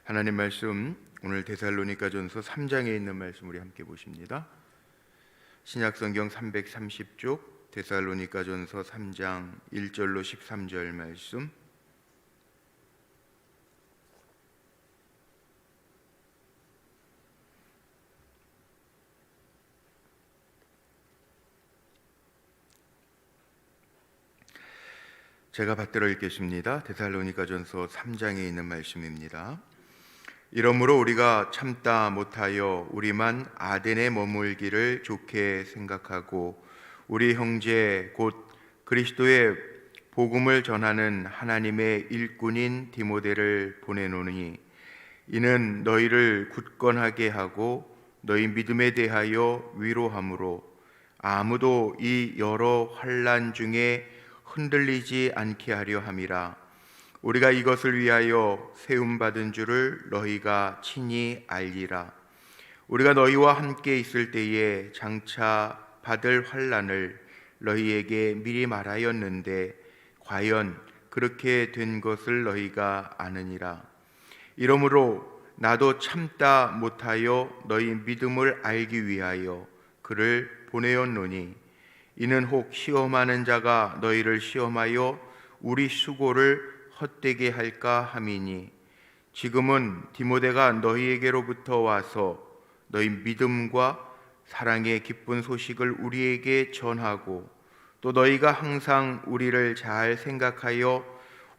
하나님 말씀 오늘 데살로니가전서 3장에 있는 말씀 우리 함께 보십니다. 신약성경 330쪽 데살로니가전서 3장 1절로 13절 말씀. 제가 받들어 읽겠습니다. 데살로니가전서 3장에 있는 말씀입니다. 이러므로 우리가 참다 못하여 우리만 아덴에 머물기를 좋게 생각하고 우리 형제 곧 그리스도의 복음을 전하는 하나님의 일꾼인 디모데를 보내노니 이는 너희를 굳건하게 하고 너희 믿음에 대하여 위로함으로 아무도 이 여러 환난 중에 흔들리지 않게 하려 함이라. 우리가 이것을 위하여 세움받은 줄을 너희가 친히 알리라. 우리가 너희와 함께 있을 때에 장차 받을 환난을 너희에게 미리 말하였는데 과연 그렇게 된 것을 너희가 아느니라. 이러므로 나도 참다 못하여 너희 믿음을 알기 위하여 그를 보내었노니 이는 혹 시험하는 자가 너희를 시험하여 우리 수고를 헛되게 할까 함이니 지금은 디모데가 너희에게로부터 와서 너희 믿음과 사랑의 기쁜 소식을 우리에게 전하고 또 너희가 항상 우리를 잘 생각하여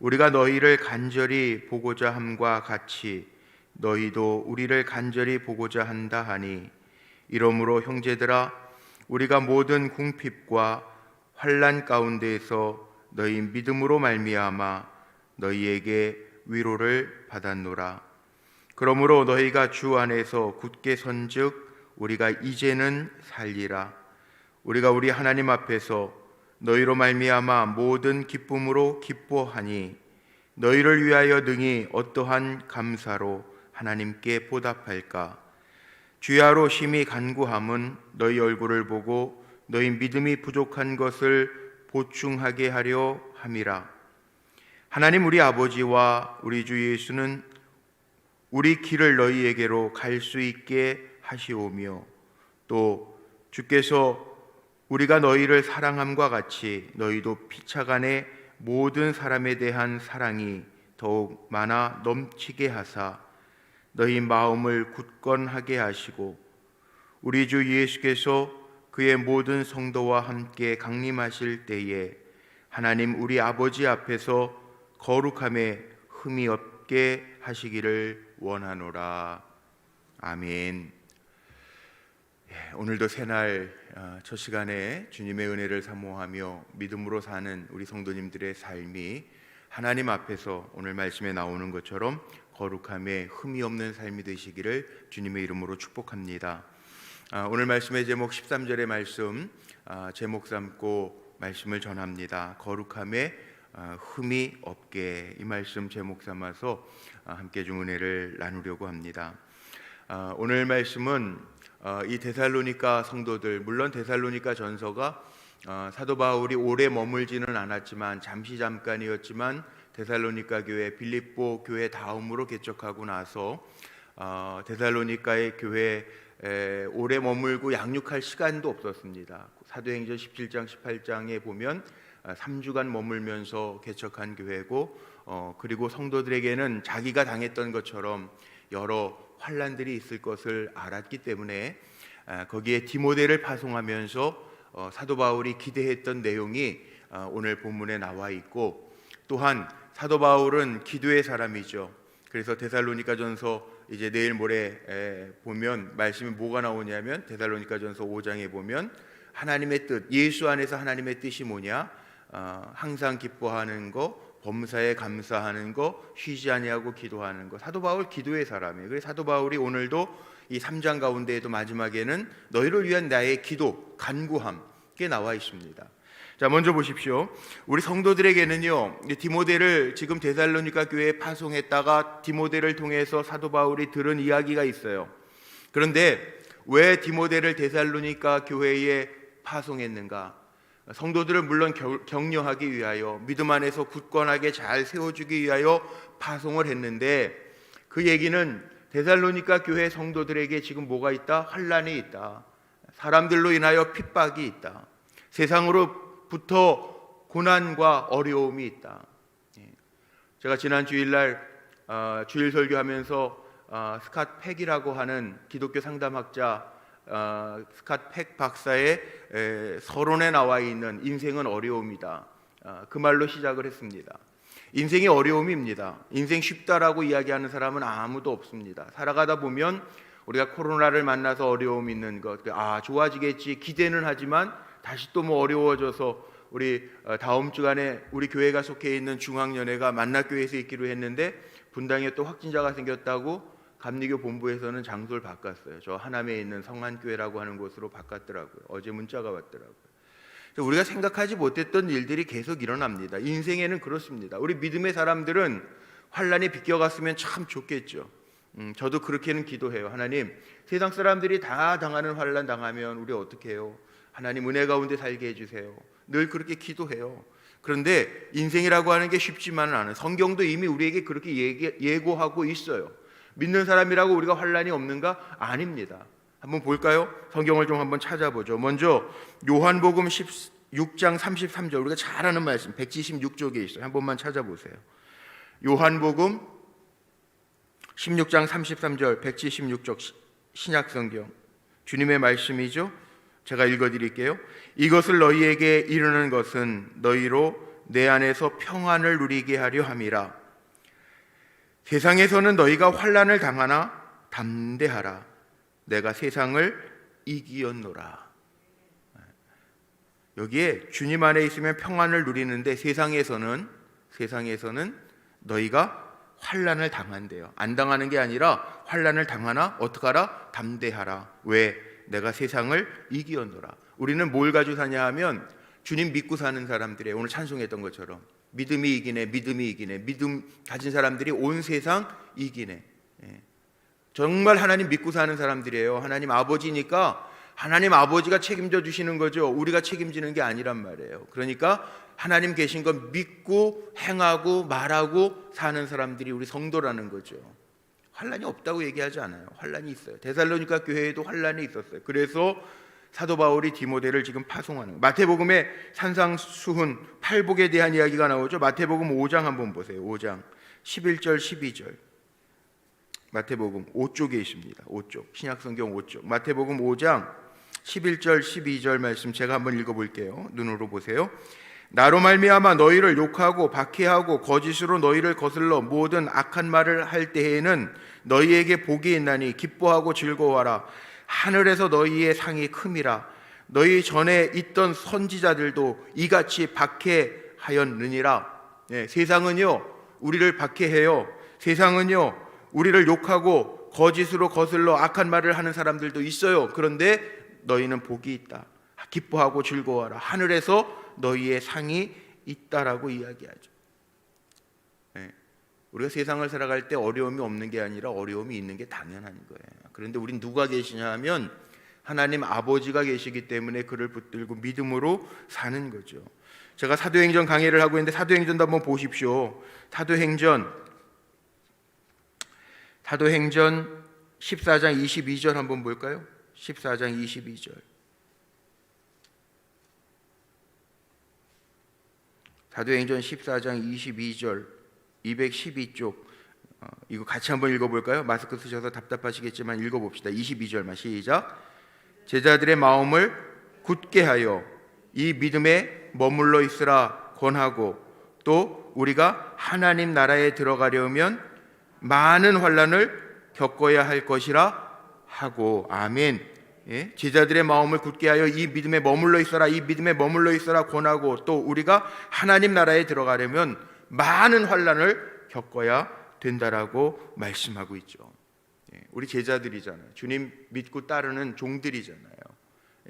우리가 너희를 간절히 보고자 함과 같이 너희도 우리를 간절히 보고자 한다 하니 이러므로 형제들아 우리가 모든 궁핍과 환난 가운데에서 너희 믿음으로 말미암아 너희에게 위로를 받았노라. 그러므로 너희가 주 안에서 굳게 선즉 우리가 이제는 살리라. 우리가 우리 하나님 앞에서 너희로 말미암아 모든 기쁨으로 기뻐하니 너희를 위하여 능히 어떠한 감사로 하나님께 보답할까. 주야로 심히 간구함은 너희 얼굴을 보고 너희 믿음이 부족한 것을 보충하게 하려 함이라. 하나님 우리 아버지와 우리 주 예수는 우리 길을 너희에게로 갈 수 있게 하시오며 또 주께서 우리가 너희를 사랑함과 같이 너희도 피차간에 모든 사람에 대한 사랑이 더욱 많아 넘치게 하사 너희 마음을 굳건하게 하시고 우리 주 예수께서 그의 모든 성도와 함께 강림하실 때에 하나님 우리 아버지 앞에서 거룩함에 흠이 없게 하시기를 원하노라. 아멘. 오늘도 새날 첫 시간에 주님의 은혜를 사모하며 믿음으로 사는 우리 성도님들의 삶이 하나님 앞에서 오늘 말씀에 나오는 것처럼 거룩함에 흠이 없는 삶이 되시기를 주님의 이름으로 축복합니다. 오늘 말씀의 제목 13절의 말씀 제목 삼고 말씀을 전합니다. 거룩함에 흠이 없게, 이 말씀 제목 삼아서 함께 좀 은혜를 나누려고 합니다. 오늘 말씀은 이 데살로니가 성도들, 물론 데살로니가 전서가 사도 바울이 오래 머물지는 않았지만 잠깐이었지만 데살로니가 교회, 빌립보 교회 다음으로 개척하고 나서 데살로니가의 교회에 오래 머물고 양육할 시간도 없었습니다. 사도행전 17장 18장에 보면 3주간 머물면서 개척한 교회고 그리고 성도들에게는 자기가 당했던 것처럼 여러 환난들이 있을 것을 알았기 때문에 거기에 디모데를 파송하면서 사도 바울이 기대했던 내용이 오늘 본문에 나와 있고 또한 사도 바울은 기도의 사람이죠. 그래서 데살로니가전서 이제 내일 모레 보면 말씀이 뭐가 나오냐면 데살로니가전서 5장에 보면 하나님의 뜻, 예수 안에서 하나님의 뜻이 뭐냐? 항상 기뻐하는 거, 범사에 감사하는 거, 쉬지 아니하고 기도하는 거. 사도 바울 기도의 사람이에요. 그래서 사도 바울이 오늘도 이 3장 가운데에도 마지막에는 너희를 위한 나의 기도, 간구함 게 나와 있습니다. 자, 먼저 보십시오. 우리 성도들에게는요, 디모데를 지금 데살로니가 교회에 파송했다가 디모데를 통해서 사도 바울이 들은 이야기가 있어요. 그런데 왜 디모데를 데살로니가 교회에 파송했는가? 성도들을 물론 격려하기 위하여 믿음 안에서 굳건하게 잘 세워주기 위하여 파송을 했는데 그 얘기는 데살로니가 교회 성도들에게 지금 뭐가 있다? 환난이 있다. 사람들로 인하여 핍박이 있다. 세상으로부터 고난과 어려움이 있다. 제가 지난 주일날 주일 설교하면서 스캇 팩이라고 하는 기독교 상담학자 스캇 팩 박사의 서론에 나와 있는 인생은 어려움이다. 그 말로 시작을 했습니다. 인생이 어려움입니다. 인생 쉽다라고 이야기하는 사람은 아무도 없습니다. 살아가다 보면 우리가 코로나를 만나서 어려움 있는 것, 좋아지겠지 기대는 하지만 다시 또 뭐 어려워져서 우리 다음 주간에 우리 교회가 속해 있는 중앙연회가 만나교회에서 있기로 했는데 분당에 또 확진자가 생겼다고 감리교 본부에서는 장소를 바꿨어요. 저 하남에 있는 성안교회라고 하는 곳으로 바꿨더라고요. 어제 문자가 왔더라고요. 우리가 생각하지 못했던 일들이 계속 일어납니다. 인생에는 그렇습니다. 우리 믿음의 사람들은 환난이 비껴갔으면 참 좋겠죠. 저도 그렇게는 기도해요. 하나님, 세상 사람들이 다 당하는 환난 당하면 우리 어떻게 해요? 하나님 은혜 가운데 살게 해주세요. 늘 그렇게 기도해요. 그런데 인생이라고 하는 게 쉽지만은 않아요. 성경도 이미 우리에게 그렇게 예고하고 있어요. 믿는 사람이라고 우리가 환난이 없는가? 아닙니다. 한번 볼까요? 성경을 좀 한번 찾아보죠. 먼저 요한복음 16장 33절, 우리가 잘 아는 말씀 176쪽에 있어요. 한 번만 찾아보세요. 요한복음 16장 33절 176쪽 신약성경 주님의 말씀이죠. 제가 읽어드릴게요. 이것을 너희에게 이르는 것은 너희로 내 안에서 평안을 누리게 하려 함이라. 세상에서는 너희가 환난을 당하나 담대하라. 내가 세상을 이기었노라. 여기에 주님 안에 있으면 평안을 누리는데 세상에서는 너희가 환난을 당한대요. 안 당하는 게 아니라 환난을 당하나 어떡하라? 담대하라. 왜? 내가 세상을 이기었노라. 우리는 뭘 가지고 사냐 하면 주님 믿고 사는 사람들이에요. 오늘 찬송했던 것처럼 믿음이 이기네, 믿음이 이기네. 믿음 가진 사람들이 온 세상 이기네. 정말 하나님 믿고 사는 사람들이에요. 하나님 아버지니까 하나님 아버지가 책임져 주시는 거죠. 우리가 책임지는 게 아니란 말이에요. 그러니까 하나님 계신 거 믿고 행하고 말하고 사는 사람들이 우리 성도라는 거죠. 환난이 없다고 얘기하지 않아요. 환난이 있어요. 데살로니가 교회에도 환난이 있었어요. 그래서 사도 바울이 디모데를 지금 파송하는 거예요. 마태복음에 산상수훈 팔복에 대한 이야기가 나오죠. 마태복음 5장 한번 보세요. 5장 11절 12절. 마태복음 5쪽에 있습니다. 5쪽 신약성경 5쪽 마태복음 5장 11절 12절 말씀 제가 한번 읽어볼게요. 눈으로 보세요. 나로 말미암아 너희를 욕하고 박해하고 거짓으로 너희를 거슬러 모든 악한 말을 할 때에는 너희에게 복이 있나니 기뻐하고 즐거워하라. 하늘에서 너희의 상이 큼이라. 너희 전에 있던 선지자들도 이같이 박해하였느니라. 세상은요 우리를 박해해요. 세상은요 우리를 욕하고 거짓으로 거슬러 악한 말을 하는 사람들도 있어요. 그런데 너희는 복이 있다. 기뻐하고 즐거워하라. 하늘에서 너희의 상이 있다라고 이야기하죠. 우리가 세상을 살아갈 때 어려움이 없는 게 아니라 어려움이 있는 게 당연한 거예요. 그런데 우린 누가 계시냐 하면 하나님 아버지가 계시기 때문에 그를 붙들고 믿음으로 사는 거죠. 제가 사도행전 강의를 하고 있는데 사도행전도 한번 보십시오. 사도행전 14장 22절 한번 볼까요? 14장 22절. 사도행전 14장 22절 212쪽 이거 같이 한번 읽어볼까요? 마스크 쓰셔서 답답하시겠지만 읽어봅시다. 22절만 시작. 제자들의 마음을 굳게 하여 이 믿음에 머물러 있으라 권하고 또 우리가 하나님 나라에 들어가려면 많은 환난을 겪어야 할 것이라 하고. 아멘. 제자들의 마음을 굳게 하여 이 믿음에 머물러 있어라, 이 믿음에 머물러 있어라 권하고 또 우리가 하나님 나라에 들어가려면 많은 환난을 겪어야 된다라고 말씀하고 있죠. 우리 제자들이잖아요. 주님 믿고 따르는 종들이잖아요.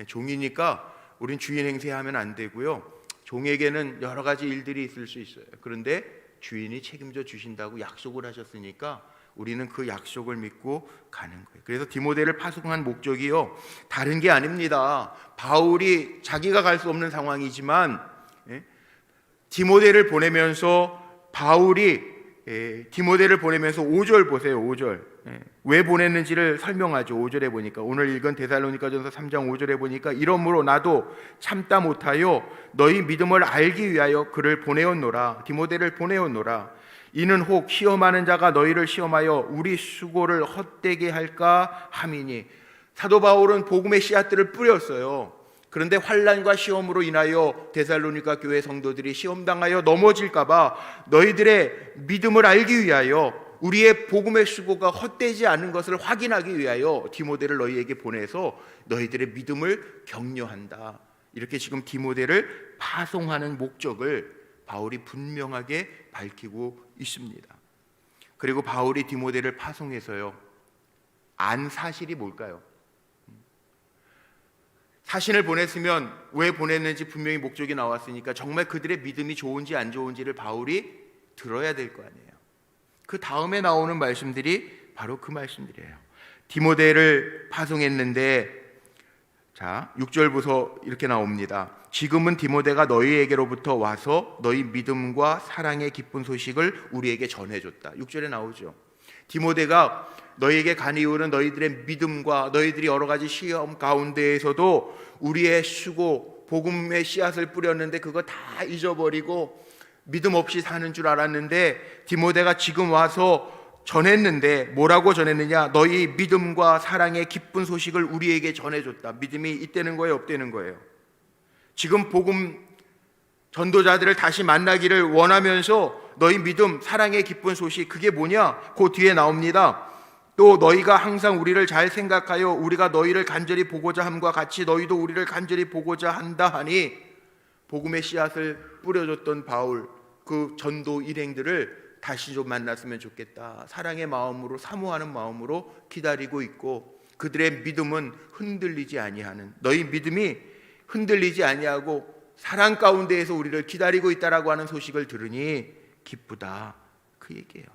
종이니까 우린 주인 행세하면 안 되고요. 종에게는 여러 가지 일들이 있을 수 있어요. 그런데 주인이 책임져 주신다고 약속을 하셨으니까 우리는 그 약속을 믿고 가는 거예요. 그래서 디모데를 파송한 목적이요 다른 게 아닙니다. 바울이 자기가 갈 수 없는 상황이지만 디모데를 보내면서 바울이 디모데를 보내면서 5절 보세요. 5절. 왜 보냈는지를 설명하죠. 5절에 보니까, 오늘 읽은 데살로니가전서 3장 5절에 보니까, 이러므로 나도 참다 못하여 너희 믿음을 알기 위하여 그를 보내었노라. 디모데를 보내었노라. 이는 혹 시험하는 자가 너희를 시험하여 우리 수고를 헛되게 할까 함이니. 사도 바울은 복음의 씨앗들을 뿌렸어요. 그런데 환난과 시험으로 인하여 데살로니가 교회 성도들이 시험당하여 넘어질까 봐 너희들의 믿음을 알기 위하여, 우리의 복음의 수고가 헛되지 않은 것을 확인하기 위하여 디모데를 너희에게 보내서 너희들의 믿음을 격려한다. 이렇게 지금 디모데를 파송하는 목적을 바울이 분명하게 밝히고 있습니다. 그리고 바울이 디모데를 파송해서요, 안 사실이 뭘까요? 사신을 보냈으면 왜 보냈는지 분명히 목적이 나왔으니까 정말 그들의 믿음이 좋은지 안 좋은지를 바울이 들어야 될 거 아니에요. 그 다음에 나오는 말씀들이 바로 그 말씀들이에요. 디모데를 파송했는데, 자 6절부터 이렇게 나옵니다. 지금은 디모데가 너희에게로부터 와서 너희 믿음과 사랑의 기쁜 소식을 우리에게 전해줬다. 6절에 나오죠. 디모데가 너희에게 간 이유는 너희들의 믿음과 너희들이 여러 가지 시험 가운데에서도 우리의 수고, 복음의 씨앗을 뿌렸는데 그거 다 잊어버리고 믿음 없이 사는 줄 알았는데, 디모데가 지금 와서 전했는데 뭐라고 전했느냐? 너희 믿음과 사랑의 기쁜 소식을 우리에게 전해줬다. 믿음이 있다는 거예요, 없다는 거예요? 지금 복음 전도자들을 다시 만나기를 원하면서 너희 믿음, 사랑의 기쁜 소식, 그게 뭐냐? 그 뒤에 나옵니다. 또 너희가 항상 우리를 잘 생각하여 우리가 너희를 간절히 보고자 함과 같이 너희도 우리를 간절히 보고자 한다 하니, 복음의 씨앗을 뿌려줬던 바울, 그 전도 일행들을 다시 좀 만났으면 좋겠다. 사랑의 마음으로, 사모하는 마음으로 기다리고 있고, 그들의 믿음은 흔들리지 아니하는, 너희 믿음이 흔들리지 아니하고 사랑 가운데에서 우리를 기다리고 있다라고 하는 소식을 들으니 기쁘다, 그 얘기예요.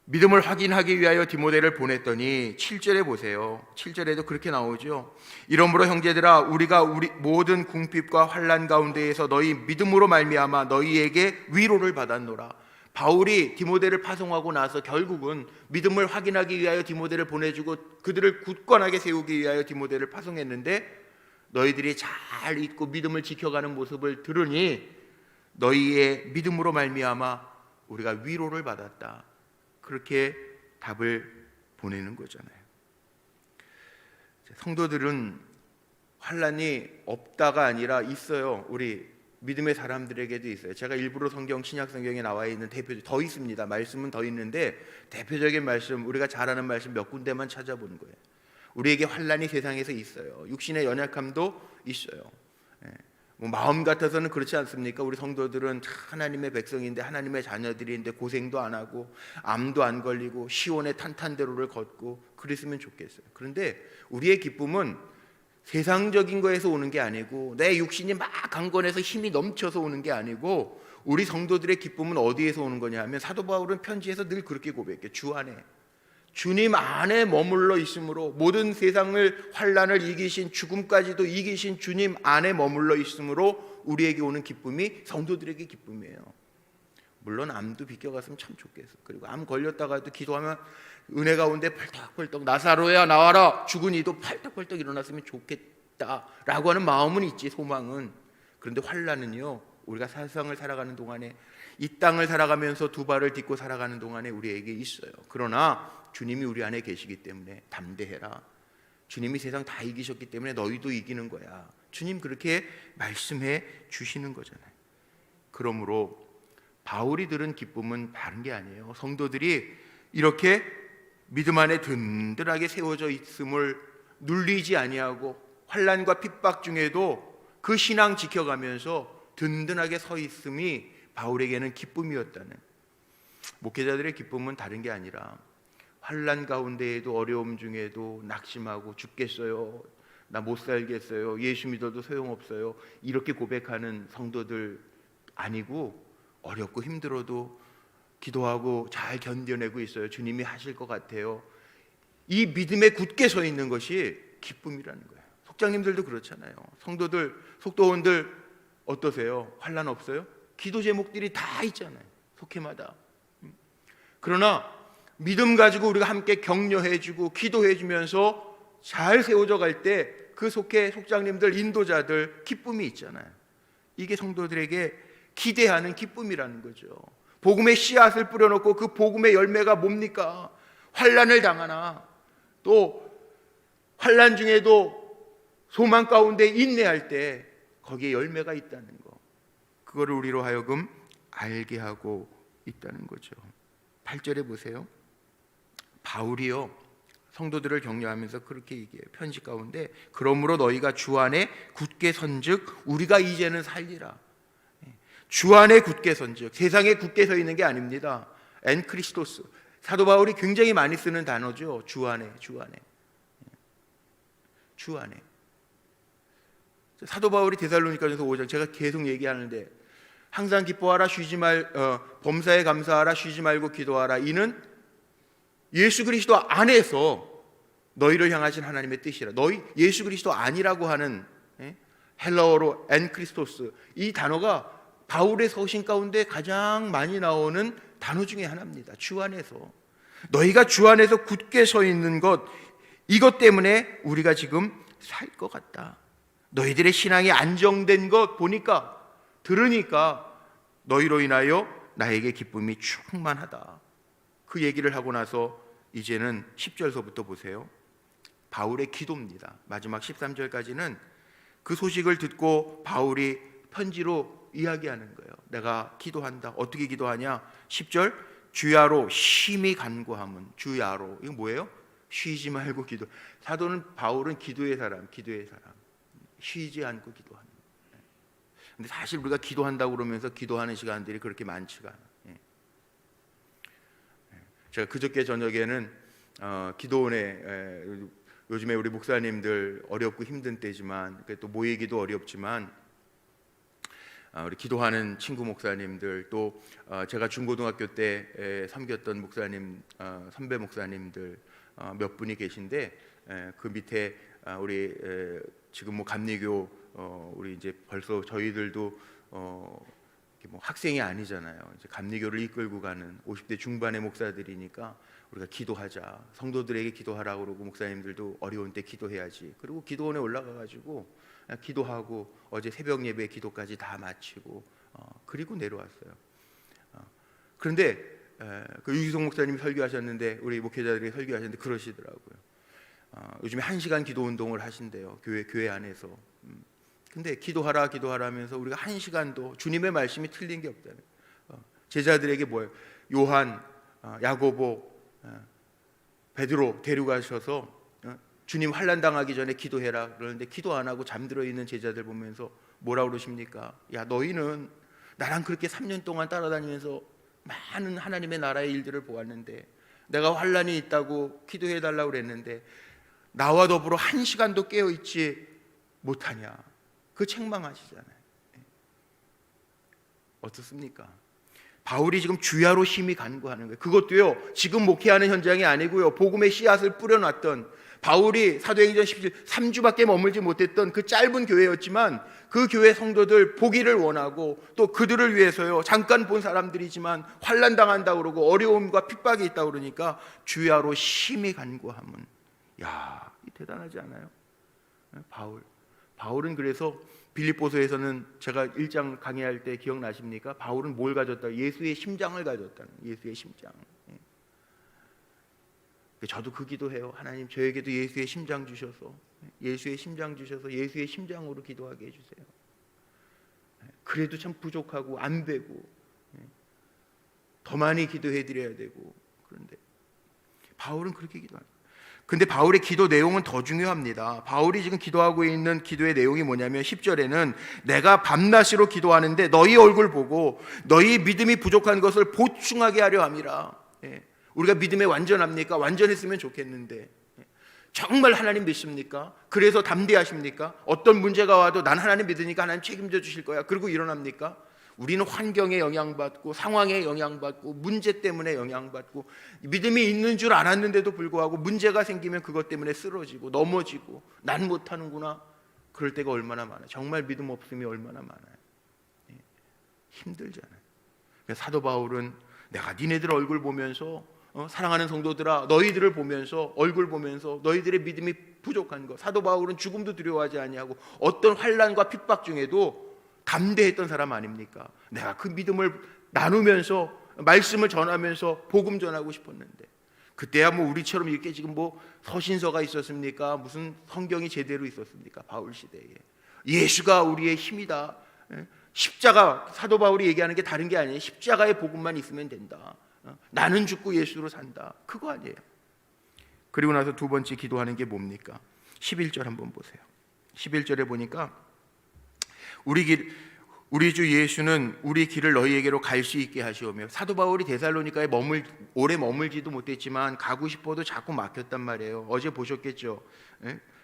믿음을 확인하기 위하여 디모데를 보냈더니 7절에 보세요. 7절에도 그렇게 나오죠. 이러므로 형제들아, 우리가 우리 모든 궁핍과 환난 가운데에서 너희 믿음으로 말미암아 너희에게 위로를 받았노라. 바울이 디모데를 파송하고 나서 결국은 믿음을 확인하기 위하여 디모데를 보내주고 그들을 굳건하게 세우기 위하여 디모데를 파송했는데, 너희들이 잘 잊고 믿음을 지켜가는 모습을 들으니 너희의 믿음으로 말미암아 우리가 위로를 받았다. 그렇게 답을 보내는 거잖아요. 성도들은 환난이 없다가 아니라 있어요. 우리 믿음의 사람들에게도 있어요. 제가 일부러 성경, 신약 성경에 나와 있는 대표적, 더 있습니다. 말씀은 더 있는데 대표적인 말씀, 우리가 잘 아는 말씀 몇 군데만 찾아보는 거예요. 우리에게 환난이 세상에서 있어요. 육신의 연약함도 있어요. 마음 같아서는 그렇지 않습니까? 우리 성도들은 하나님의 백성인데, 하나님의 자녀들인데 고생도 안 하고 암도 안 걸리고 시온의 탄탄대로를 걷고 그랬으면 좋겠어요. 그런데 우리의 기쁨은 세상적인 거에서 오는 게 아니고, 내 육신이 막 강건해서 힘이 넘쳐서 오는 게 아니고, 우리 성도들의 기쁨은 어디에서 오는 거냐 하면, 사도 바울은 편지에서 늘 그렇게 고백해요. 주 안에, 주님 안에 머물러 있으므로, 모든 세상을 환난을 이기신, 죽음까지도 이기신 주님 안에 머물러 있으므로 우리에게 오는 기쁨이 성도들에게 기쁨이에요. 물론 암도 비껴갔으면 참 좋겠어. 그리고 암 걸렸다가도 기도하면 은혜 가운데 펄떡펄떡 나사로야 나와라, 죽은 이도 펄떡펄떡 일어났으면 좋겠다라고 하는 마음은 있지, 소망은. 그런데 환난은요, 우리가 세상을 살아가는 동안에, 이 땅을 살아가면서 두 발을 딛고 살아가는 동안에 우리에게 있어요. 그러나 주님이 우리 안에 계시기 때문에 담대해라. 주님이 세상 다 이기셨기 때문에 너희도 이기는 거야. 주님 그렇게 말씀해 주시는 거잖아요. 그러므로 바울이 들은 기쁨은 다른 게 아니에요. 성도들이 이렇게 믿음 안에 든든하게 세워져 있음을 눌리지 아니하고, 환난과 핍박 중에도 그 신앙 지켜가면서 든든하게 서 있음이 바울에게는 기쁨이었다는. 목회자들의 기쁨은 다른 게 아니라, 환난 가운데에도, 어려움 중에도 낙심하고 죽겠어요, 나 못 살겠어요, 예수 믿어도 소용없어요, 이렇게 고백하는 성도들 아니고, 어렵고 힘들어도 기도하고 잘 견뎌내고 있어요, 주님이 하실 것 같아요, 이 믿음에 굳게 서 있는 것이 기쁨이라는 거예요. 속장님들도 그렇잖아요. 성도들, 속도원들 어떠세요? 환난 없어요? 기도 제목들이 다 있잖아요, 속회마다. 그러나 믿음 가지고 우리가 함께 격려해주고 기도해주면서 잘 세워져 갈 때 그 속회 속장님들, 인도자들 기쁨이 있잖아요. 이게 성도들에게 기대하는 기쁨이라는 거죠. 복음의 씨앗을 뿌려놓고 그 복음의 열매가 뭡니까? 환난을 당하나 또 환난 중에도 소망 가운데 인내할 때 거기에 열매가 있다는 거, 그거를 우리로 하여금 알게 하고 있다는 거죠. 8절에 보세요. 바울이요 성도들을 격려하면서 그렇게 얘기해요. 편지 가운데 그러므로 너희가 주 안에 굳게 선즉 우리가 이제는 살리라. 주 안에 굳게 선즉, 세상에 굳게 서 있는 게 아닙니다. 엔 크리스토스, 사도 바울이 굉장히 많이 쓰는 단어죠. 주 안에, 주 안에, 주 안에. 사도 바울이 데살로니가전서 5장, 제가 계속 얘기하는데 항상 기뻐하라, 쉬지 범사에 감사하라, 쉬지 말고 기도하라. 이는 예수 그리스도 안에서 너희를 향하신 하나님의 뜻이라. 너희 예수 그리스도 아니라고 하는 헬라어로 엔 크리스토스, 이 단어가 바울의 서신 가운데 가장 많이 나오는 단어 중에 하나입니다. 주 안에서, 너희가 주 안에서 굳게 서 있는 것, 이것 때문에 우리가 지금 살 것 같다. 너희들의 신앙이 안정된 것 보니까, 들으니까 너희로 인하여 나에게 기쁨이 충만하다. 그 얘기를 하고 나서 이제는 10절서부터 보세요. 바울의 기도입니다. 마지막 13절까지는 그 소식을 듣고 바울이 편지로 이야기하는 거예요. 내가 기도한다. 어떻게 기도하냐? 10절, 주야로 심히 간구함은. 주야로, 이거 뭐예요? 쉬지 말고 기도. 사도는 바울은 기도의 사람, 기도의 사람. 쉬지 않고 기도하는. 근데 사실 우리가 기도한다고 그러면서 기도하는 시간들이 그렇게 많지가 않아요. 제가 그저께 저녁에는 기도원에, 요즘에 우리 목사님들 어렵고 힘든 때지만 또 모이기도 어렵지만 우리 기도하는 친구 목사님들, 또 제가 중고등학교 때 섬겼던 목사님, 선배 목사님들 몇 분이 계신데, 그 밑에 우리 지금 뭐 감리교, 우리 이제 벌써 저희들도 뭐 학생이 아니잖아요. 이제 감리교를 이끌고 가는 50대 중반의 목사들이니까 우리가 기도하자, 성도들에게 기도하라고 그러고, 목사님들도 어려운 때 기도해야지. 그리고 기도원에 올라가 가지고 기도하고 어제 새벽 예배 기도까지 다 마치고 그리고 내려왔어요. 그런데 그 유기성 목사님이 설교하셨는데, 우리 목회자들이 설교하셨는데 그러시더라고요. 요즘에 1시간 기도 운동을 하신대요. 교회 안에서. 근데 기도하라 하면서 우리가 1시간도 주님의 말씀이 틀린 게 없다는. 제자들에게 뭐예요? 요한, 야고보, 베드로 데려가셔서 주님 환난 당하기 전에 기도해라 그러는데 기도 안 하고 잠들어 있는 제자들 보면서 뭐라 그러십니까? 야, 너희는 나랑 그렇게 3년 동안 따라다니면서 많은 하나님의 나라의 일들을 보았는데, 내가 환난이 있다고 기도해 달라고 그랬는데 나와 더불어 1시간도 깨어 있지 못하냐. 그 책망하시잖아요. 어떻습니까? 바울이 지금 주야로 심히 간구하는 거예요. 그것도요, 지금 목회하는 현장이 아니고요, 복음의 씨앗을 뿌려놨던, 바울이 사도행전 17 3주밖에 머물지 못했던 그 짧은 교회였지만 그 교회 성도들 보기를 원하고, 또 그들을 위해서요, 잠깐 본 사람들이지만 환난 당한다 그러고 어려움과 핍박이 있다 그러니까 주야로 심히 간구함은. 야, 대단하지 않아요? 바울은 그래서 빌립보서에서는 제가 1장 강의할 때 기억나십니까? 바울은 뭘 가졌다? 예수의 심장을 가졌다는, 예수의 심장. 저도 그 기도해요. 하나님, 저에게도 예수의 심장 주셔서, 예수의 심장 주셔서 예수의 심장으로 기도하게 해주세요. 그래도 참 부족하고 안 되고 더 많이 기도해 드려야 되고. 그런데 바울은 그렇게 기도합니다. 근데 바울의 기도 내용은 더 중요합니다. 바울이 지금 기도하고 있는 기도의 내용이 뭐냐면 10절에는 내가 밤낮으로 기도하는데 너희 얼굴 보고 너희 믿음이 부족한 것을 보충하게 하려 함이라. 우리가 믿음에 완전합니까? 완전했으면 좋겠는데 정말 하나님 믿습니까? 그래서 담대하십니까? 어떤 문제가 와도 난 하나님 믿으니까 하나님 책임져 주실 거야, 그리고 일어납니까? 우리는 환경에 영향받고 상황에 영향받고 문제 때문에 영향받고, 믿음이 있는 줄 알았는데도 불구하고 문제가 생기면 그것 때문에 쓰러지고 넘어지고 난 못하는구나, 그럴 때가 얼마나 많아요. 정말 믿음 없음이 얼마나 많아요. 힘들잖아요. 그러니까 사도 바울은 내가 니네들 얼굴 보면서 사랑하는 성도들아, 너희들을 보면서, 얼굴 보면서 너희들의 믿음이 부족한 것, 사도 바울은 죽음도 두려워하지 아니하고 어떤 환난과 핍박 중에도 담대했던 사람 아닙니까? 내가 그 믿음을 나누면서 말씀을 전하면서 복음 전하고 싶었는데, 그때야 뭐 우리처럼 이렇게 지금 뭐 서신서가 있었습니까? 무슨 성경이 제대로 있었습니까? 바울 시대에 예수가 우리의 힘이다. 십자가, 사도 바울이 얘기하는 게 다른 게 아니에요. 십자가의 복음만 있으면 된다. 나는 죽고 예수로 산다. 그거 아니에요. 그리고 나서 두 번째 기도하는 게 뭡니까? 11절 한번 보세요. 11절에 보니까 우리 주 예수는 우리 길을 너희에게로 갈 수 있게 하시오며, 사도 바울이 데살로니가에 오래 머물지도 못했지만 가고 싶어도 자꾸 막혔단 말이에요. 어제 보셨겠죠?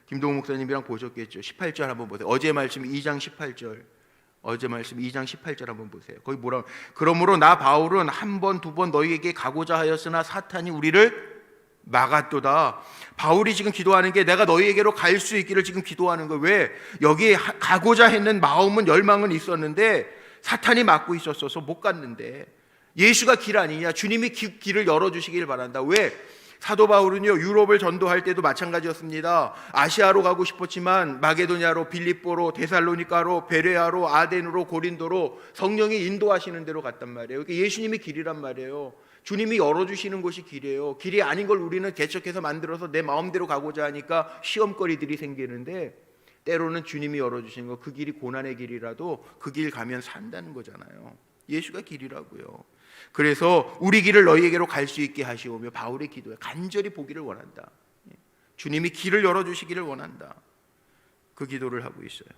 김동욱 목사님이랑 보셨겠죠? 18절 한번 보세요. 어제 말씀 2장 18절. 어제 말씀 2장 18절 한번 보세요. 거기 뭐라? 그러므로 나 바울은 한 번, 두 번 너희에게 가고자 하였으나 사탄이 우리를 막았도다. 바울이 지금 기도하는 게 내가 너희에게로 갈 수 있기를 지금 기도하는 거예요. 왜? 여기에 가고자 했는 마음은, 열망은 있었는데 사탄이 막고 있었어서 못 갔는데, 예수가 길 아니냐? 주님이 길을 열어주시길 바란다. 왜? 사도 바울은요, 유럽을 전도할 때도 마찬가지였습니다. 아시아로 가고 싶었지만 마게도냐로, 빌립보로, 데살로니가로, 베레아로, 아덴으로, 고린도로 성령이 인도하시는 대로 갔단 말이에요. 그러니까 예수님이 길이란 말이에요. 주님이 열어주시는 곳이 길이에요. 길이 아닌 걸 우리는 개척해서 만들어서 내 마음대로 가고자 하니까 시험거리들이 생기는데, 때로는 주님이 열어주시는 거, 그 길이 고난의 길이라도 그 길 가면 산다는 거잖아요. 예수가 길이라고요. 그래서 우리 길을 너희에게로 갈 수 있게 하시오며, 바울의 기도에 간절히 보기를 원한다. 주님이 길을 열어주시기를 원한다. 그 기도를 하고 있어요.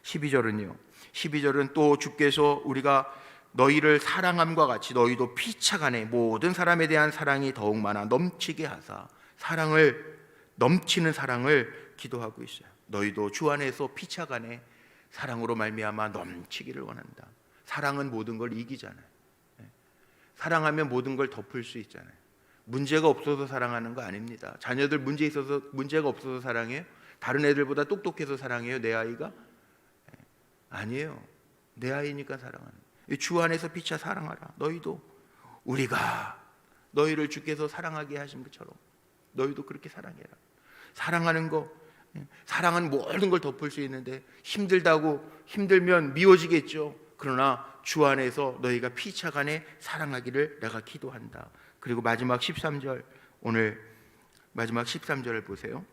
12절은요, 12절은 또 주께서 우리가 너희를 사랑함과 같이 너희도 피차간에 모든 사람에 대한 사랑이 더욱 많아 넘치게 하사, 넘치는 사랑을 기도하고 있어요. 너희도 주 안에서 피차간에 사랑으로 말미암아 넘치기를 원한다. 사랑은 모든 걸 이기잖아요. 사랑하면 모든 걸 덮을 수 있잖아요. 문제가 없어서 사랑하는 거 아닙니다. 자녀들 문제가 없어서 사랑해요? 다른 애들보다 똑똑해서 사랑해요? 내 아이가? 아니에요. 내 아이니까 사랑하는 거예요. 주 안에서 피차 사랑하라. 너희도 우리가 너희를 주께서 사랑하게 하신 것처럼 너희도 그렇게 사랑해라. 사랑하는 거, 사랑은 모든 걸 덮을 수 있는데, 힘들면 미워지겠죠. 그러나 주 안에서 너희가 피차간에 사랑하기를 내가 기도한다. 그리고 마지막 13절, 오늘 마지막 13절을 보세요.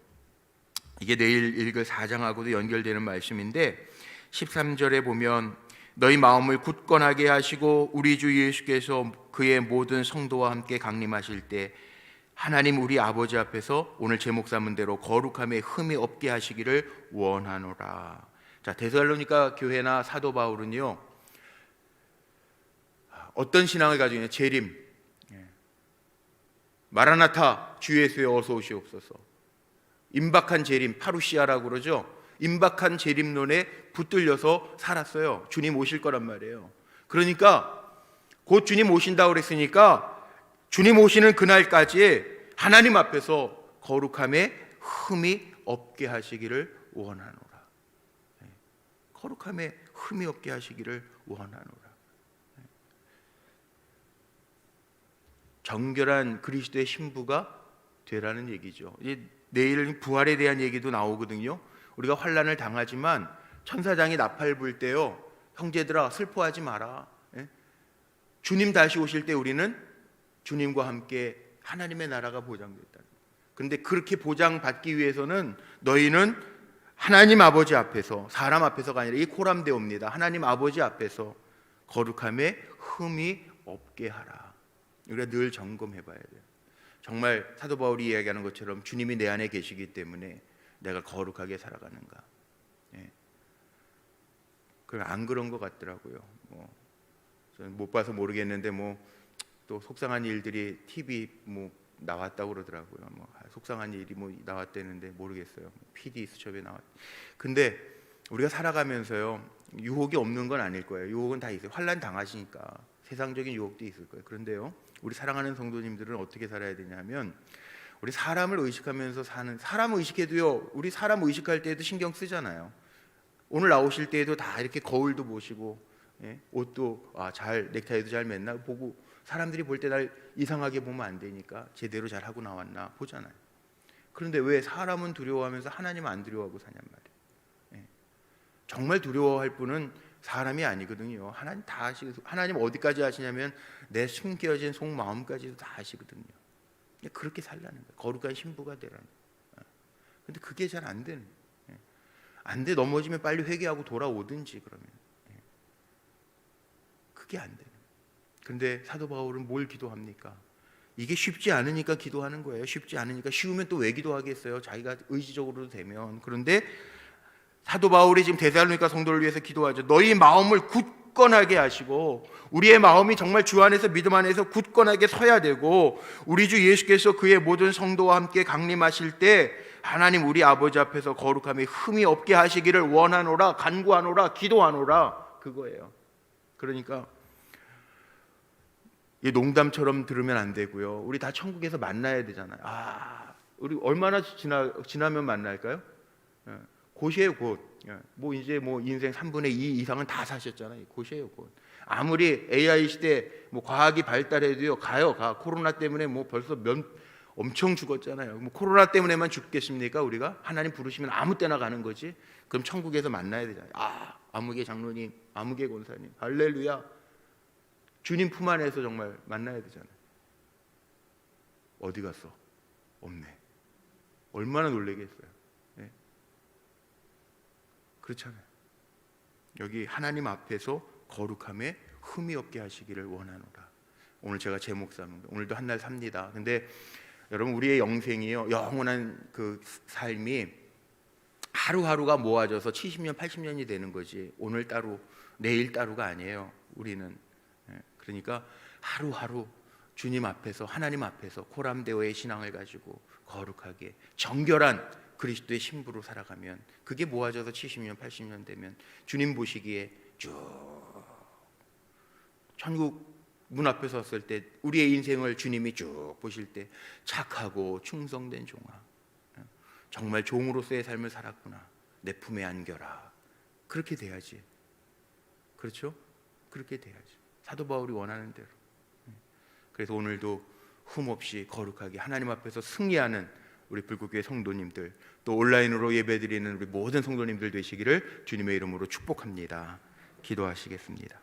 이게 내일 읽을 4장하고도 연결되는 말씀인데, 13절에 보면 너희 마음을 굳건하게 하시고 우리 주 예수께서 그의 모든 성도와 함께 강림하실 때 하나님 우리 아버지 앞에서, 오늘 제목 삼은 대로 거룩함에 흠이 없게 하시기를 원하노라. 자, 데살로니가 교회나 사도 바울은요, 어떤 신앙을 가지고 있냐? 재림, 마라나타, 주 예수여 어서 오시옵소서. 임박한 재림, 파루시아라고 그러죠. 임박한 재림론에 붙들려서 살았어요. 주님 오실 거란 말이에요. 그러니까 곧 주님 오신다고 그랬으니까 주님 오시는 그날까지 하나님 앞에서 거룩함에 흠이 없게 하시기를 원하노라. 거룩함에 흠이 없게 하시기를 원하노라. 정결한 그리스도의 신부가 되라는 얘기죠. 내일 부활에 대한 얘기도 나오거든요. 우리가 환난을 당하지만 천사장이 나팔 불 때요, 형제들아 슬퍼하지 마라. 주님 다시 오실 때 우리는 주님과 함께 하나님의 나라가 보장됐다. 그런데 그렇게 보장받기 위해서는 너희는 하나님 아버지 앞에서, 사람 앞에서가 아니라 이 코람데오입니다. 하나님 아버지 앞에서 거룩함에 흠이 없게 하라. 우리가 늘 점검해 봐야 돼요. 정말 사도 바울이 이야기하는 것처럼 주님이 내 안에 계시기 때문에 내가 거룩하게 살아가는가? 그럼 안 그런 것 같더라고요. 저는 못 봐서 모르겠는데 또 속상한 일들이 TV 나왔다고 그러더라고요. 속상한 일이 나왔다는데 모르겠어요. PD 수첩에 나왔. 근데 우리가 살아가면서요, 유혹이 없는 건 아닐 거예요. 유혹은 다 있어요. 환난 당하시니까 세상적인 유혹도 있을 거예요. 그런데요, 우리 사랑하는 성도님들은 어떻게 살아야 되냐면, 우리 사람을 의식하면서 사람 의식해도요, 우리 사람 의식할 때에도 신경 쓰잖아요. 오늘 나오실 때에도 다 이렇게 거울도 보시고 예? 옷도 잘 넥타이도 잘 맸나 보고 사람들이 볼 때 날 이상하게 보면 안 되니까 제대로 잘 하고 나왔나 보잖아요. 그런데 왜 사람은 두려워하면서 하나님 안 두려워하고 사냔 말이에요. 예. 정말 두려워할 분은 사람이 아니거든요. 하나님 다 아시거든요. 하나님 어디까지 아시냐면 내 숨겨진 속마음까지도 다 아시거든요. 그렇게 살라는 거예요. 거룩한 신부가 되라는 거예요. 근데 그게 잘 안 되는 거예요. 안 돼. 넘어지면 빨리 회개하고 돌아오든지 그러면. 그게 안 되는 거예요. 그런데 사도 바울은 뭘 기도합니까? 이게 쉽지 않으니까 기도하는 거예요. 쉽지 않으니까. 쉬우면 또 왜 기도하겠어요? 자기가 의지적으로도 되면. 그런데 사도 바울이 지금 데살로니가 성도를 위해서 기도하죠. 너희 마음을 굳건하게 하시고 우리의 마음이 정말 주 안에서 믿음 안에서 굳건하게 서야 되고 우리 주 예수께서 그의 모든 성도와 함께 강림하실 때 하나님 우리 아버지 앞에서 거룩함에 흠이 없게 하시기를 원하노라, 간구하노라, 기도하노라, 그거예요. 그러니까 이 농담처럼 들으면 안 되고요. 우리 다 천국에서 만나야 되잖아요. 우리 얼마나 지나면 만날까요? 곧이에요, 곧. 뭐 이제 뭐 인생 3분의 2 이상은 다 사셨잖아요. 곧이에요, 곧. 아무리 AI 시대 뭐 과학이 발달해도요, 가. 코로나 때문에 뭐 벌써 엄청 죽었잖아요. 뭐 코로나 때문에만 죽겠습니까? 우리가 하나님 부르시면 아무 때나 가는 거지. 그럼 천국에서 만나야 되잖아요. 아무개 장로님, 아무개 권사님, 할렐루야. 주님 품 안에서 정말 만나야 되잖아요. 어디 갔어? 없네. 얼마나 놀라겠어요. 네. 그렇잖아요. 여기 하나님 앞에서 거룩함에 흠이 없게 하시기를 원하노라. 오늘 제가 제목 삼은 거. 오늘도 한 날 삽니다. 근데 여러분 우리의 영생이요, 영원한 그 삶이 하루하루가 모아져서 70년, 80년이 되는 거지. 오늘 따로, 내일 따로가 아니에요. 우리는. 그러니까 하루하루 주님 앞에서, 하나님 앞에서 코람데오의 신앙을 가지고 거룩하게 정결한 그리스도의 신부로 살아가면 그게 모아져서 70년, 80년 되면 주님 보시기에 쭉 천국 문 앞에 섰을 때 우리의 인생을 주님이 쭉 보실 때 착하고 충성된 종아, 정말 종으로서의 삶을 살았구나, 내 품에 안겨라. 그렇게 돼야지. 그렇죠? 그렇게 돼야지. 사도 바울이 원하는 대로. 그래서 오늘도 흠없이 거룩하게 하나님 앞에서 승리하는 우리 불국교회 성도님들, 또 온라인으로 예배드리는 우리 모든 성도님들 되시기를 주님의 이름으로 축복합니다. 기도하시겠습니다.